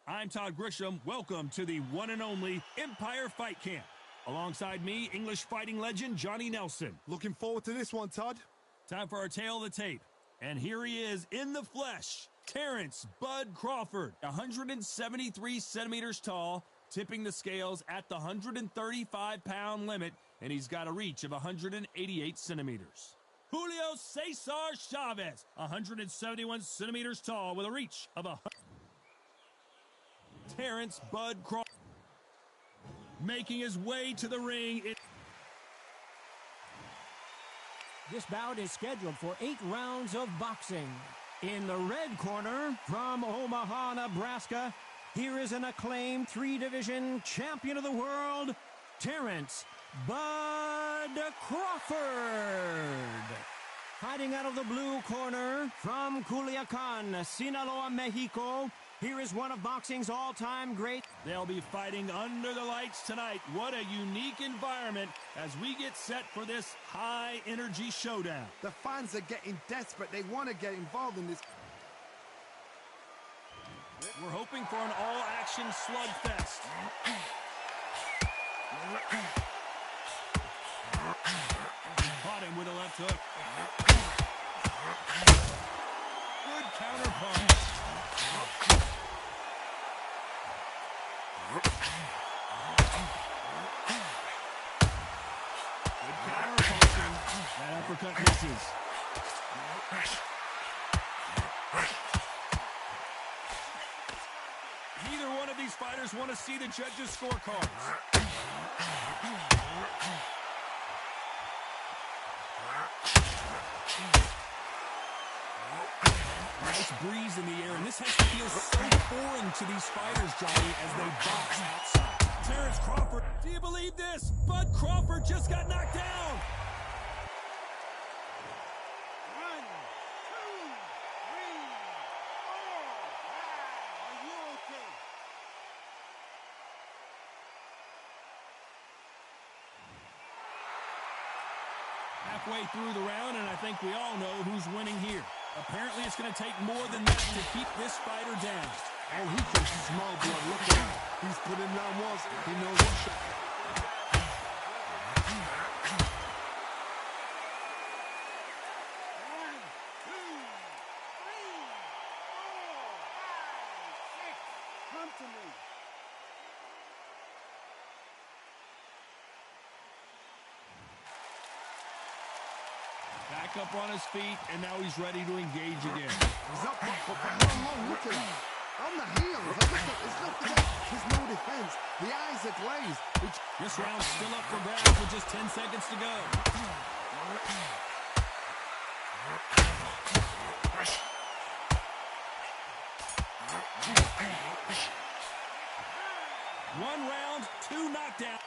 I'm Todd Grisham. Welcome to the one and only Empire Fight Camp. Alongside me, English fighting legend Johnny Nelson. Looking forward to this one, Todd. Time for our tale of the tape. And here he is in the flesh, Terrence Bud Crawford, 173 centimeters tall, tipping the scales at the 135-pound limit, and he's got a reach of 188 centimeters. Julio Cesar Chavez, 171 centimeters tall with a reach of Terrence Bud Crawford making his way to the ring. This bout is scheduled for 8 rounds of boxing. In the red corner, from Omaha, Nebraska, here is an acclaimed 3-division champion of the world, Terrence Bud Crawford. Hiding out of the blue corner, from Culiacan, Sinaloa, Mexico, here is one of boxing's all-time greats. They'll be fighting under the lights tonight. What a unique environment as we get set for this high-energy showdown. The fans are getting desperate. They want to get involved in this. We're hoping for an all-action slugfest. Caught him with a left hook. Good counterpunch. Good counterpunching. That uppercut misses. Neither one of these fighters want to see the judges' scorecards. Nice breeze in the air, and this has to feel so foreign to these fighters, Johnny, as they box outside. Terrence Crawford, do you believe this? Bud Crawford just got knocked down. 1, 2, 3, 4, 5. Are you okay? Halfway through the round, and I think we all know who's winning here. Apparently, it's going to take more than that to keep this fighter down. Oh, he thinks he's small blood. Look at him. He's put in round once. He knows what shot. 1, 2, 3, 4, 5, 6. Come to me. Back up on his feet, and now he's ready to engage again. He's up, but for how long? Look at him. On the heels. There's nothing else. There's no defense. The eyes are glazed. This round's still up for grabs with just 10 seconds to go. One round, 2 knockdowns.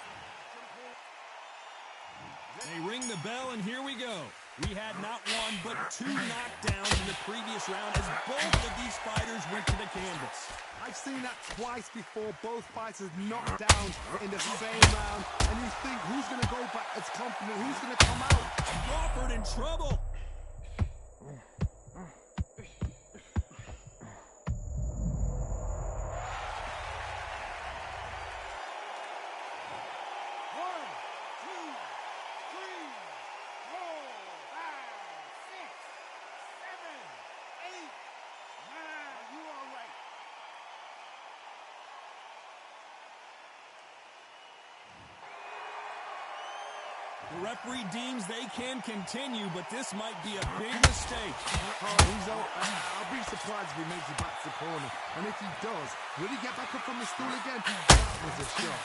They ring the bell, and here we go. We had not one, but 2 knockdowns in the previous round as both of these fighters went to the canvas. I've seen that twice before. Both fighters knocked down in the same round. And you think, who's going to go back as confident? Who's going to come out? Crawford in trouble. The referee deems they can continue, but this might be a big mistake. I'll be surprised if he makes it back to the corner. And if he does, will he get back up from the stool again? That was a shot.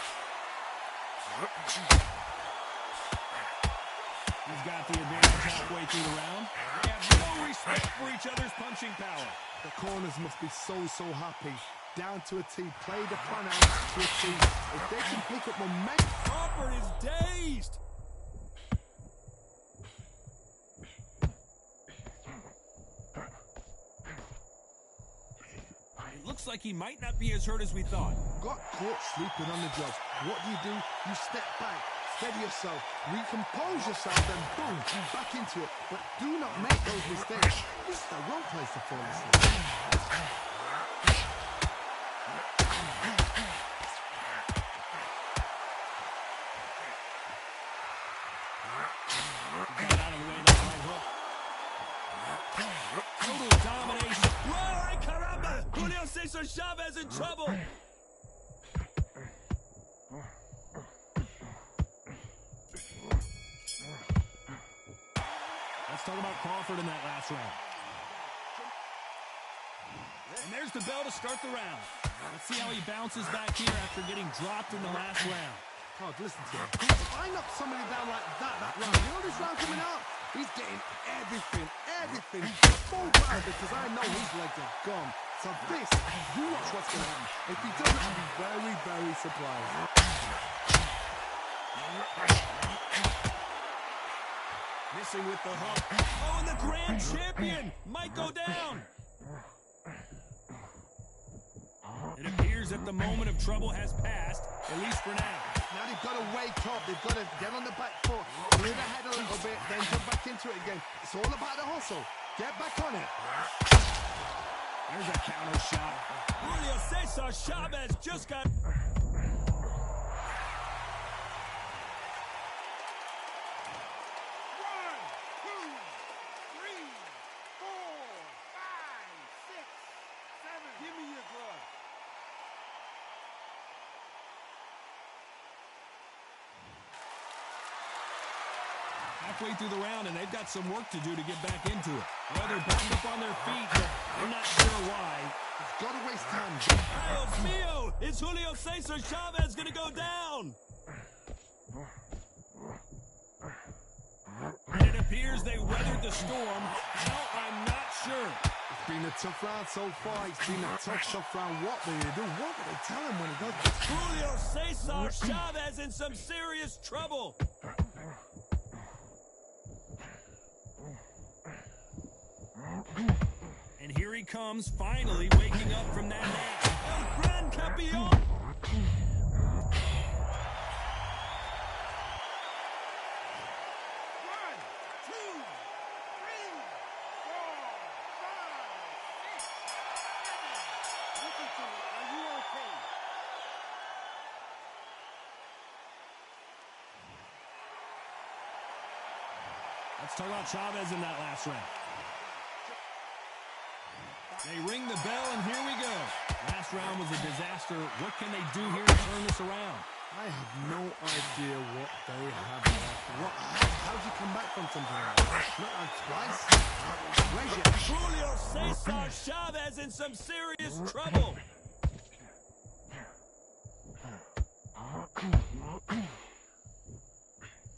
He's got the advantage halfway through the round. They have no respect for each other's punching power. The corners must be so happy. Down to a T. Play the plan out to a T. If they can pick up momentum. Crawford is dazed. Looks like he might not be as hurt as we thought. Got caught sleeping on the job. What do? You step back, steady yourself, recompose yourself, then boom, back into it. But do not make those mistakes. This is the wrong place to fall asleep. talk about Crawford in that last round. And there's the bell to start the round. Let's see how he bounces back here after getting dropped in the last round. Oh, listen to him. If I knock somebody down like that round, you know this round coming out? He's getting everything full power because I know his legs are gone. So this, you watch what's going to happen. If he doesn't, I'll be very, very surprised. Missing with the hook. Oh, and the grand champion might go down. It appears that the moment of trouble has passed, at least for now. Now they've got to wake up. They've got to get on the back foot, move ahead a little bit, then jump back into it again. It's all about the hustle. Get back on it. There's a counter shot. Julio Cesar Chavez just got... Halfway through the round, and they've got some work to do to get back into it. Well, they're back up on their feet, but they're not sure why. It's got to waste time. Dios mío! Is Julio Cesar Chavez going to go down? And it appears they weathered the storm. No, I'm not sure. It's been a tough round so far. It's been a tough round. What do you do? What do they tell him when he goes? Julio Cesar Chavez in some serious trouble. And here he comes, finally waking up from that nap. El Gran Campeón! 1, 2, 3, 4, 5, 6, 7. Listen to me. Are you okay? Let's talk about Chavez in that last round. They ring the bell, and here we go. Last round was a disaster. What can they do here to turn this around? I have no idea what they have left. How'd you come back from something like that? Not twice? Where's your... Julio Cesar Chavez in some serious trouble.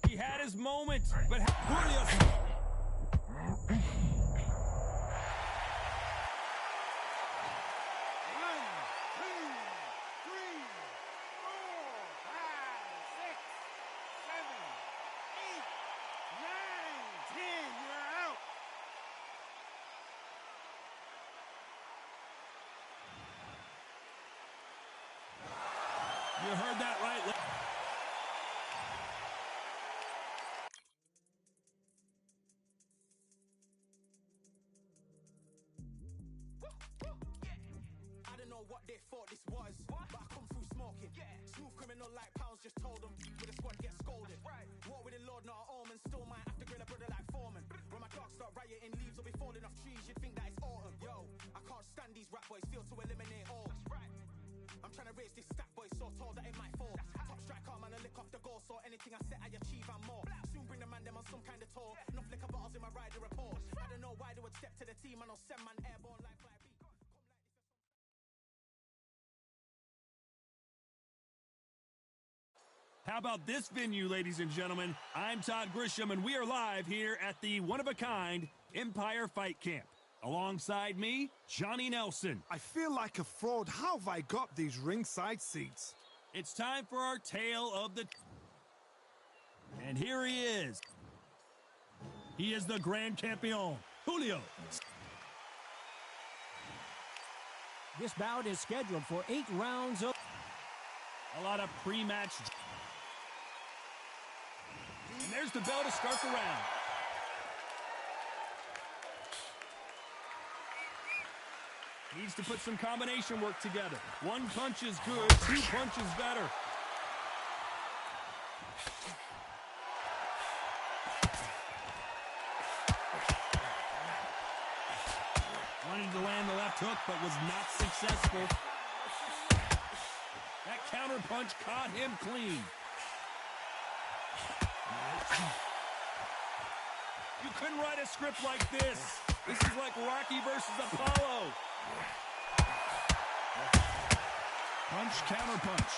He had his moment, but Julio... You heard that right. I don't know what they thought this was, but I come through smoking. Smooth criminal like pounds, just told them with a squad get scolded. Walk with the Lord, not an omen. Still might have to grill a brother like Foreman. When my dogs start rioting, leaves will be falling off trees. You'd think that it's autumn. Yo, I can't stand these rap boys. Feel to eliminate all. I'm trying to raise this stat boy so tall that it might fall. Top striker, man, I lick off the goal. So anything I set, I achieve and more. Soon bring the man them on some kind of tour. No flicker bottles in my rider report. I don't know why they would step to the team and I'll send man airborne like fly B. How about this venue, ladies and gentlemen? I'm Todd Grisham, and we are live here at the one-of-a-kind Empire Fight Camp. Alongside me, Johnny Nelson. I feel like a fraud. How have I got these ringside seats? It's time for our tale of the... And here he is. He is the Grand Campeón, Julio. This bout is scheduled for 8 rounds of... A lot of pre-match... And there's the bell to start the round. Needs to put some combination work together. One punch is good, 2 punches better. Wanted to land the left hook, but was not successful. That counter punch caught him clean. You couldn't write a script like this. This is like Rocky versus Apollo. Punch, counter punch.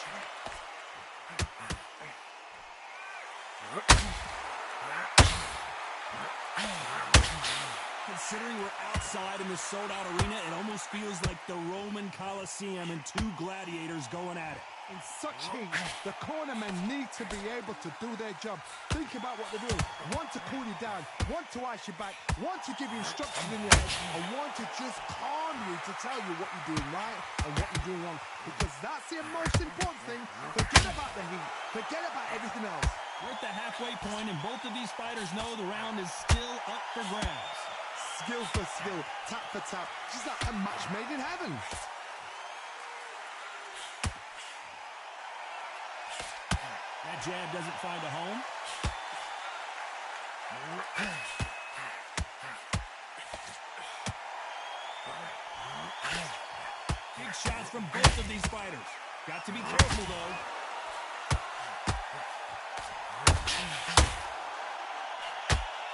Considering we're outside in this sold-out arena, it almost feels like the Roman Coliseum and two gladiators going at it. In such heat, the cornermen need to be able to do their job. Think about what they're doing. One to cool you down, one to ice you back, one to give you instructions in your head, and one to just calm you to tell you what you're doing right and what you're doing wrong. Because that's the most important thing. Forget about the heat. Forget about everything else. We're at the halfway point, and both of these fighters know the round is still up for grabs. Skill for skill, tap for tap. Just like a match made in heaven. That jab doesn't find a home. Big shots from both of these fighters. Got to be careful, though.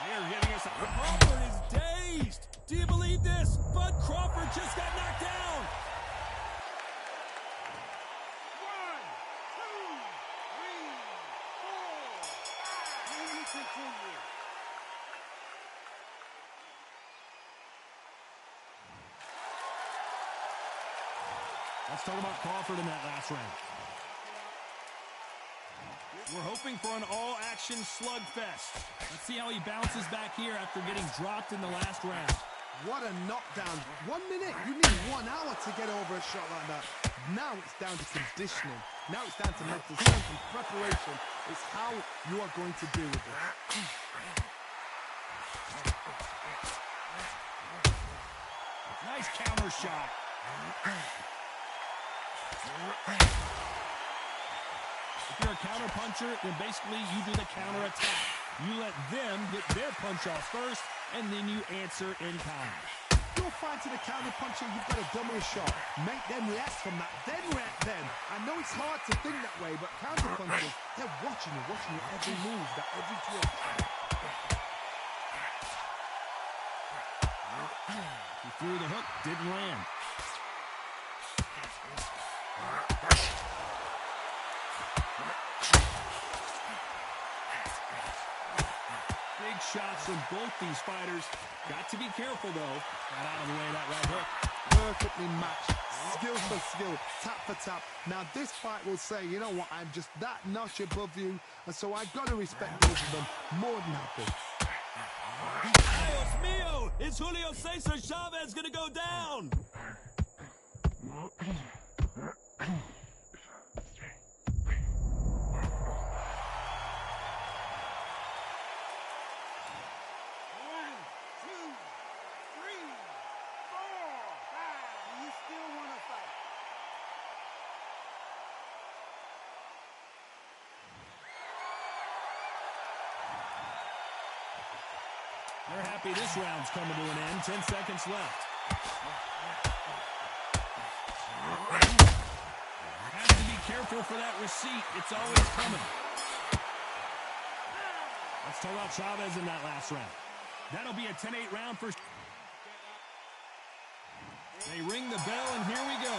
They're giving us a... Crawford is dazed. Do you believe this? Bud Crawford just got knocked down. 1, 2, 3, 4. Continue. Let's talk about Crawford in that last round. We're hoping for an all-action slugfest. Let's see how he bounces back here after getting dropped in the last round. What a knockdown. 1 minute. You need 1 hour to get over a shot like that. Now it's down to conditioning. Now it's down to mental strength and preparation. It's how you are going to deal with it. Nice counter shot. If you're a counter puncher, then basically you do the counter attack. You let them get their punch off first, and then you answer in kind. You're fighting a counter puncher, you've got to dummy a shot. Make them react from that, then react then. I know it's hard to think that way, but counter punchers, they're watching you every move, that every twist. He threw the hook, didn't land. Big shots from both these fighters. Got to be careful, though. Got out of the way of that right hook. Perfectly matched. Skill for skill, tap for tap. Now this fight will say, you know what, I'm just that notch above you, and so I've got to respect both of them more than happy. Dios mío! Is Julio Cesar Chavez going to go down? They're happy this round's coming to an end. 10 seconds left. Has to be careful for that receipt. It's always coming. Let's talk about Chavez in that last round. That'll be a 10-8 round for... They ring the bell, and here we go.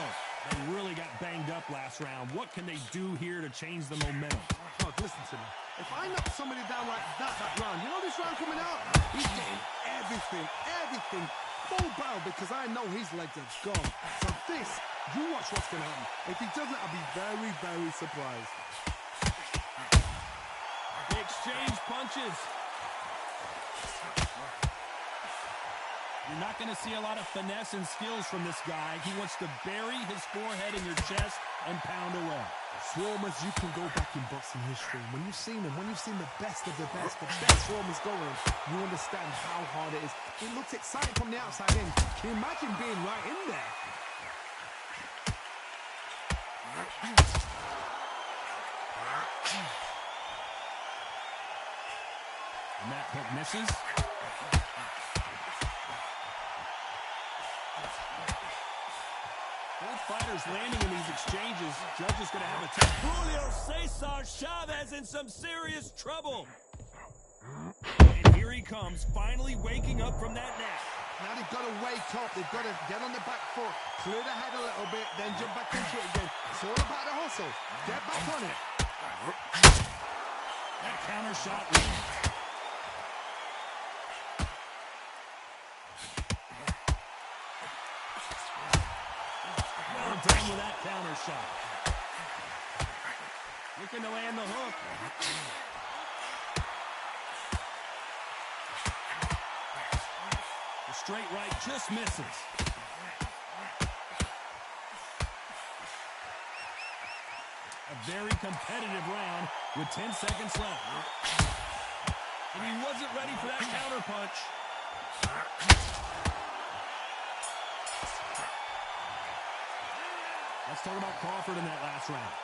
They really got banged up last round. What can they do here to change the momentum? Oh, listen to me. If I knock somebody down like that round, you know this round coming out? He's getting everything, full barrel, because I know his legs are gone. So this, you watch what's going to happen. If he doesn't, I'll be very, very surprised. They exchange punches. You're not going to see a lot of finesse and skills from this guy. He wants to bury his forehead in your chest and pound away. Swarmers, you can go back in boxing history. When you've seen them, when you've seen the best of the best swarmers going, you understand how hard it is. It looks exciting from the outside in. Can you imagine being right in there? And that hook misses. Both fighters landing in these exchanges. Judge is going to have a tough. Julio Cesar Chavez in some serious trouble. And here here he comes, finally waking up from that nap. Now they've got to wake up. They've got to get on the back foot, clear the head a little bit, then jump back into it again. It's all about the hustle. Get back on it. That counter shot lands. Well done with that counter shot. Looking to land the hook. The straight right just misses. A very competitive round with 10 seconds left. And he wasn't ready for that counter punch. Let's talk about Crawford in that last round.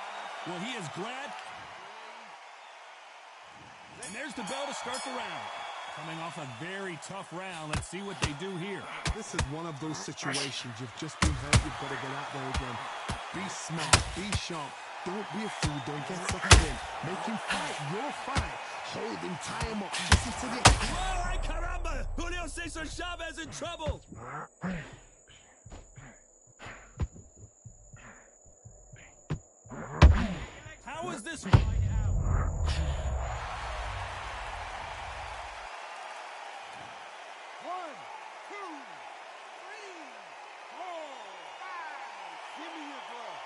Well, he is glad. And there's the bell to start the round. Coming off a very tough round. Let's see what they do here. This is one of those situations. You've just been hurt. You've got to get out there again. Be smart. Be sharp. Don't be a fool. Don't get sucked in. Make him fight your fight. Hold him. Tie him up. Just until the end. Oh, ay caramba! Julio Cesar Chavez in trouble. How is this fight out? 1, 2, 3, 4, 5. Give me your glove.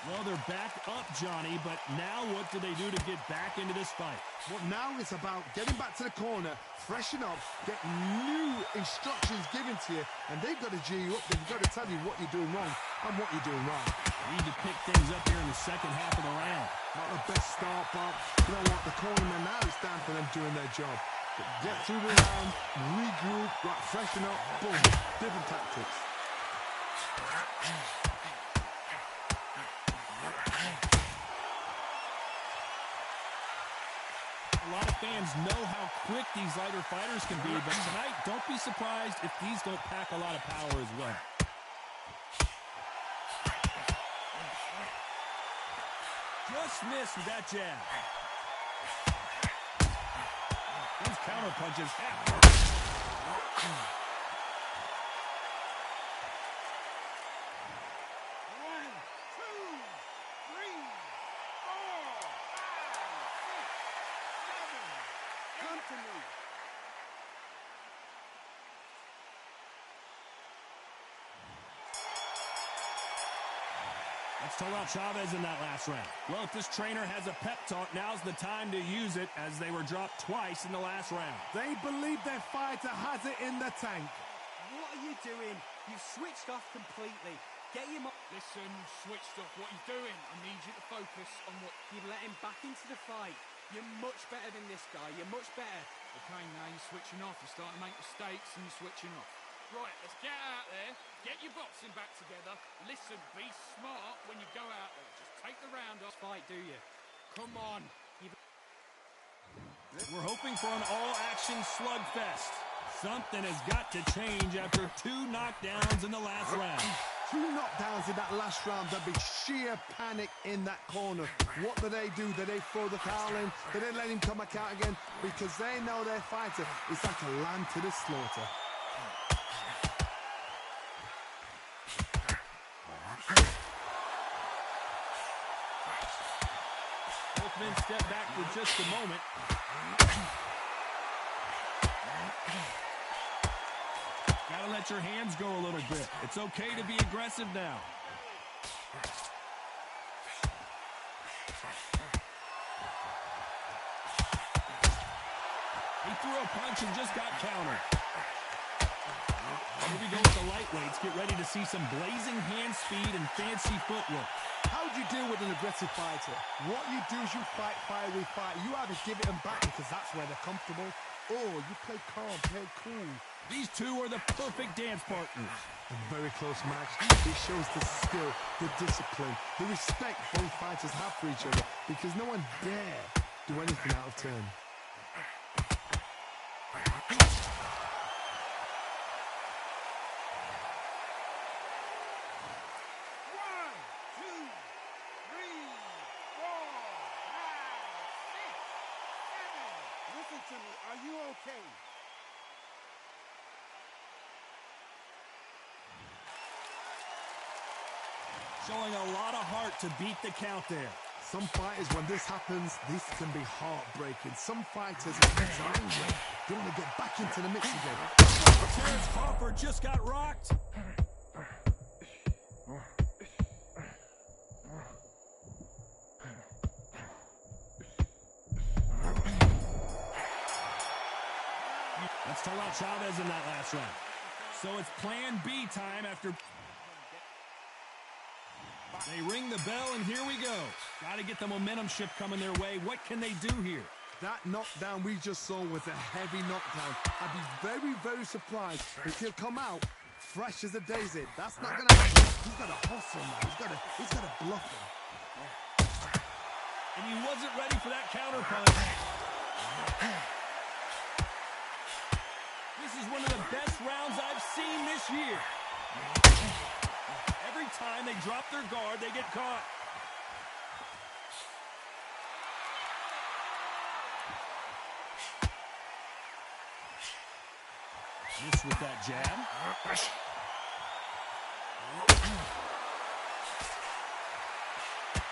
Well, they're back up, Johnny, but now what do they do to get back into this fight? Well, now it's about getting back to the corner, freshen up, get new instructions given to you, and they've got to G you up. They've got to tell you what you're doing wrong and what you're doing right. Need to pick things up here in the second half of the round. Not the best start, but you know what? The cornerman, now it's time for them doing their job. Get through the round, regroup, right, freshen up, boom, different tactics. A lot of fans know how quick these lighter fighters can be, but tonight, don't be surprised if these don't pack a lot of power as well. Just missed with that jab. Those counter punches have. Let's talk about Chavez in that last round. Well, if this trainer has a pep talk, now's the time to use it as they were dropped twice in the last round. They believe their fighter has it in the tank. What are you doing? You've switched off completely. Get him up. Listen, switched off. What are you doing? I need you to focus on what... You've let him back into the fight. You're much better than this guy. You're much better. Okay, now you're switching off. You're starting to make mistakes and you're switching off. Right, let's get out there. Get your boxing back together. Listen, be smart when you go out there. Just take the round off. Fight, do you? Come on. We're hoping for an all-action slugfest. Something has got to change after 2 knockdowns in the last round. 2 knockdowns in that last round. There'd be sheer panic in that corner. What do? Do they throw the towel in? Do they let him come back out again? Because they know their fighter is like a lamb to the slaughter. Both men step back for just a moment. Gotta let your hands go a little bit. It's okay to be aggressive now. He threw a punch and just got countered. Here we go with the lightweights. Get ready to see some blazing hand speed and fancy footwork. How do you deal with an aggressive fighter? What you do is you fight fire with fire. You either give it them back because that's where they're comfortable, or you play calm, play cool. These two are the perfect dance partners. A very close match. It shows the skill, the discipline, the respect both fighters have for each other because no one dare do anything out of turn. to me. Are you okay? Showing a lot of heart to beat the count there. Some fighters, when this happens, this can be heartbreaking. Some fighters are angry. They want to get back into the mix again. Terrence Crawford just got rocked. Let's talk about Chavez in that last round. So it's plan B time after... They ring the bell, and here we go. Got to get the momentum shift coming their way. What can they do here? That knockdown we just saw was a heavy knockdown. I'd be very, very surprised if he'll come out fresh as a daisy. That's not going to happen. He's got to hustle now. He's got to bluff him. And he wasn't ready for that counter punch. This is one of the best rounds I've seen this year. Every time they drop their guard, they get caught. Miss with that jab.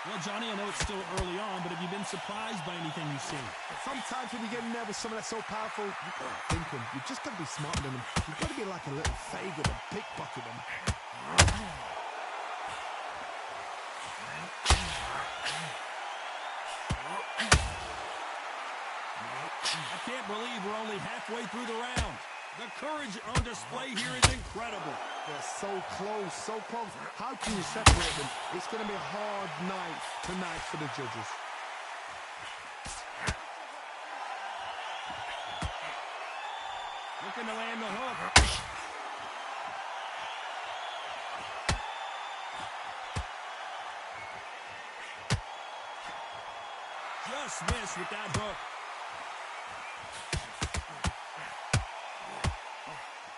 Well, Johnny, I know it's still early on, but have you been surprised by anything you've seen? Sometimes when you get in there with someone that's so powerful, you've got to think him. You've just got to be smarter than him. You've got to be like a little faggot and pickpocket him. I can't believe we're only halfway through the round. The courage on display here is incredible. They're so close, so close. How can you separate them? It's going to be a hard night tonight for the judges. Looking to land the hook. Just missed with that hook.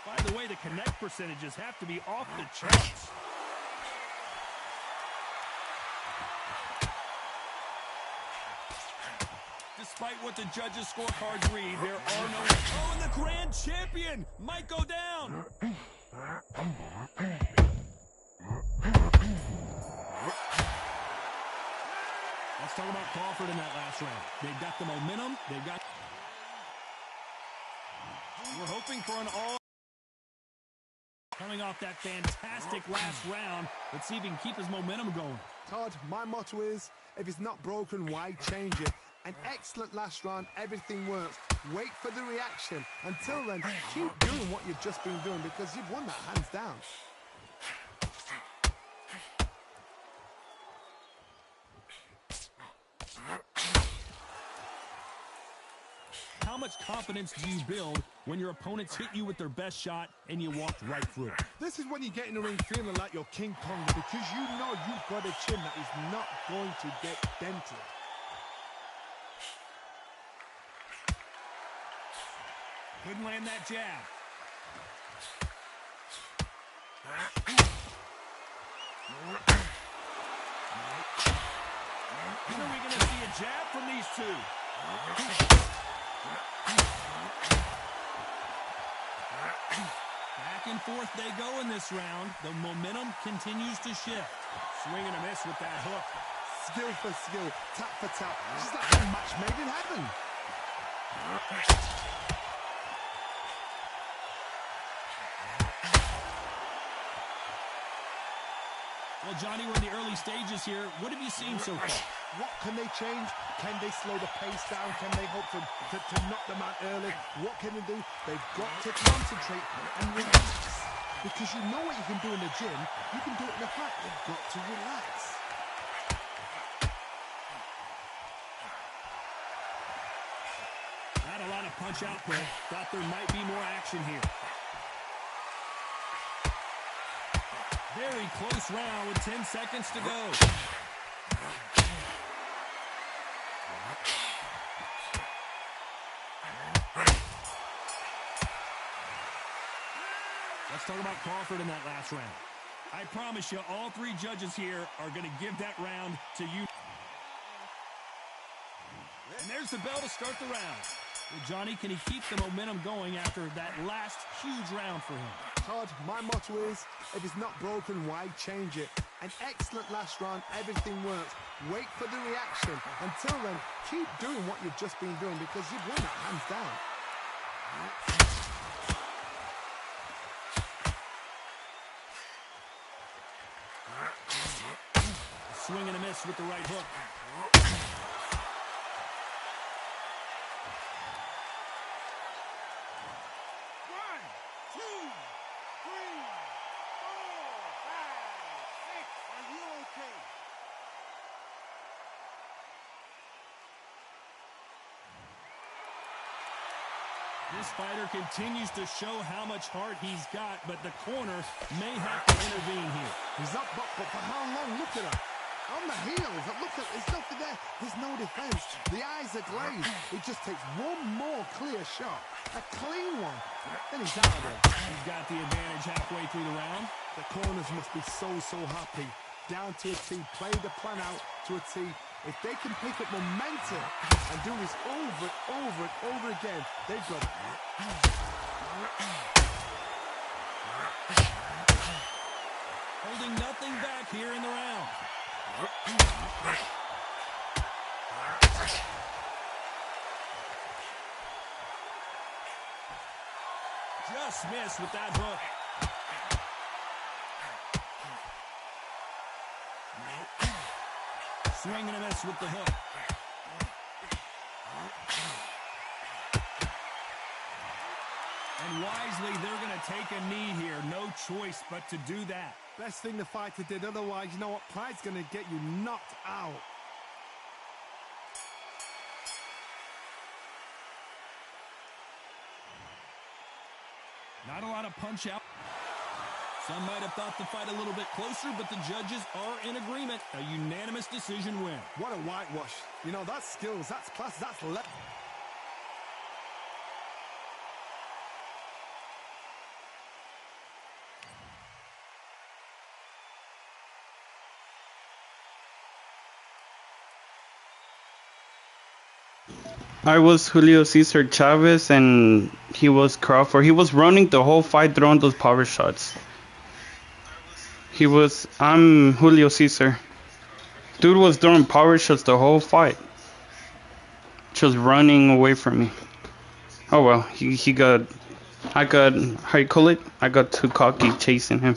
By the way, the connect percentages have to be off the charts. Despite what the judges' scorecards read, there are no... Oh, and the grand champion might go down. Let's talk about Crawford in that last round. They've got the momentum. They've got... We're hoping for an all... Coming off that fantastic last round. Let's see if he can keep his momentum going. Todd, my motto is, if it's not broken, why change it? An excellent last round, everything works. Wait for the reaction. Until then, keep doing what you've just been doing because you've won that hands down. How much confidence do you build when your opponents hit you with their best shot and you walked right through it? This is when you get in the ring feeling like you're King Kong because you know you've got a chin that is not going to get dented. Couldn't land that jab. When are we going to see a jab from these two? Back and forth they go in this round. The momentum continues to shift. Swing and a miss with that hook. Skill for skill, tap for tap. Just like a match made in heaven. Well, Johnny, we're in the early stages here. What have you seen so far? What can they change? Can they slow the pace down? Can they hope to knock them out early? What can they do? They've got to concentrate and relax. Because you know what you can do in the gym, you can do it in the fight. You've got to relax. Not a lot of punch output. Thought there might be more action here. Very close round with 10 seconds to go. Let's talk about Crawford in that last round. I promise you, all three judges here are going to give that round to you. And there's the bell to start the round. Well, Johnny, can he keep the momentum going after that last huge round for him? Todd, my motto is, if it's not broken, why change it? An excellent last round, everything works. Wait for the reaction. Until then, keep doing what you've just been doing because you've won it hands down. Swing and a miss with the right hook. This fighter continues to show how much heart he's got, but the corner may have to intervene here. He's up, but for how long? Look at him. On the heels. Look at, there's nothing there. There's no defense. The eyes are glazed. He just takes one more clear shot. A clean one. Then he's out of there. He's got the advantage halfway through the round. The corners must be so happy. Down to a T. Play the plan out to a T. If they can pick up momentum and do this over and over again, they've got it. Holding nothing back here in the round. Just missed with that hook. Swing and a miss with the hook. And wisely, they're going to take a knee here. No choice but to do that. Best thing the fighter did. Otherwise, you know what? Pride's going to get you knocked out. Not a lot of punch out. Some might have thought the fight a little bit closer, but the judges are in agreement. A unanimous decision win. What a whitewash. You know, that's skills, that's class, that's left. I was Julio Cesar Chavez and he was Crawford. He was running the whole fight throwing those power shots. I'm Julio Cesar. Dude was throwing power shots the whole fight. Just running away from me. Oh well, I got too cocky chasing him.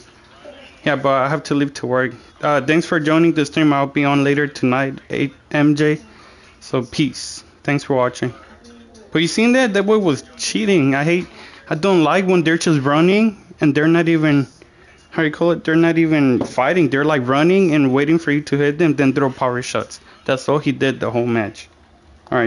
Yeah, but I have to leave to work. Thanks for joining the stream. I'll be on later tonight, 8 MJ. So peace. Thanks for watching. But you seen that? That boy was cheating. I don't like when they're just running and they're not even, they're not even fighting. They're like running and waiting for you to hit them, then throw power shots. That's all he did the whole match.